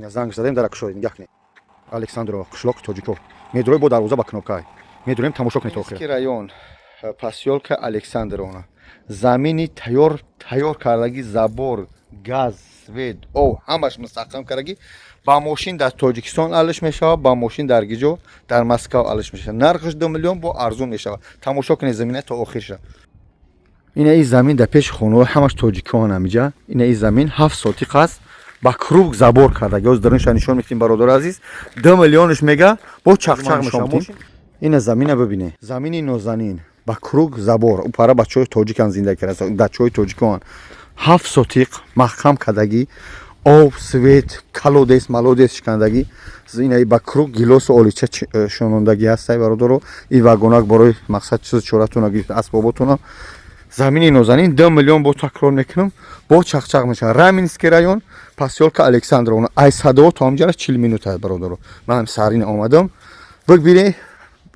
ина занг задем дар кушоед нигахне Александро қишлоқ тоҷико медурой бо дарвоза ба кнопкай медурем тамошо кунед охир район посёлка Александрона замини тайёр кардаги забор газ свет об ҳамаш мустаҳкам кардаги ба мошин дар Тоҷикистон алиш мешавад ба мошин дар гиҷо дар Москав алиш мешавад нархш 2 миллион бо арзон мешавад тамошо кунед замина то охирша ина ин замин дар пеши хонаҳои ҳамаш тоҷикон амиҷа ина ин замин 7 сотиқ аст ба круг забор кардаги оз дарунша нишон мехтим бародари азиз 2 миллионш мега бо чақчақ мешавад ина замина бибине замини нозанин ба круг забор упара бачаҳои тоҷикан зиндаги карданд дачаҳои тоҷикон 7 сотиқ маҳкам кардаги об свет колодес малодес шикандаги ина ба круг гилосу олича шонондагӣ ҳастай бародаро ин вагонак барои мақсад чиз чоратуна гирифта асбоботуна замини нозанин 2 миллион бо такрор мекунам бо чақчақ мешавад Раменский район посёлка Александровна айсадо то ҳамҷара 40 минут аст бародаро ман сарин омадам бибине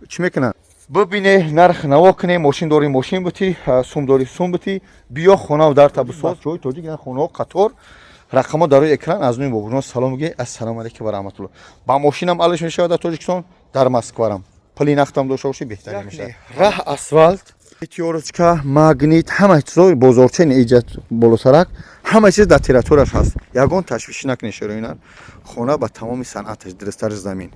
чӣ мекунам бибине нарх наво кунем мошин дори мошин бути сум дори сум бути биё хонав дар табусоз ҷои тоҷик хонаҳо қатор рақамҳо дар рӯи экран аз нӯи бобурҷон салом мегӯи ассалому алайкум ва раҳматуллоҳ ба мошинам алиш мешавад дар Тоҷикистон дар Москварам пули нақтам дошта бошӣ беҳтарин мешавад раҳ асфалт пятёрочка магнит ҳама чизо бозорчаи иҷод болотарак ҳама чиз дар территорияш ҳаст ягон ташвиши накунед широинар хона ба тамоми санъаташ диристариш замин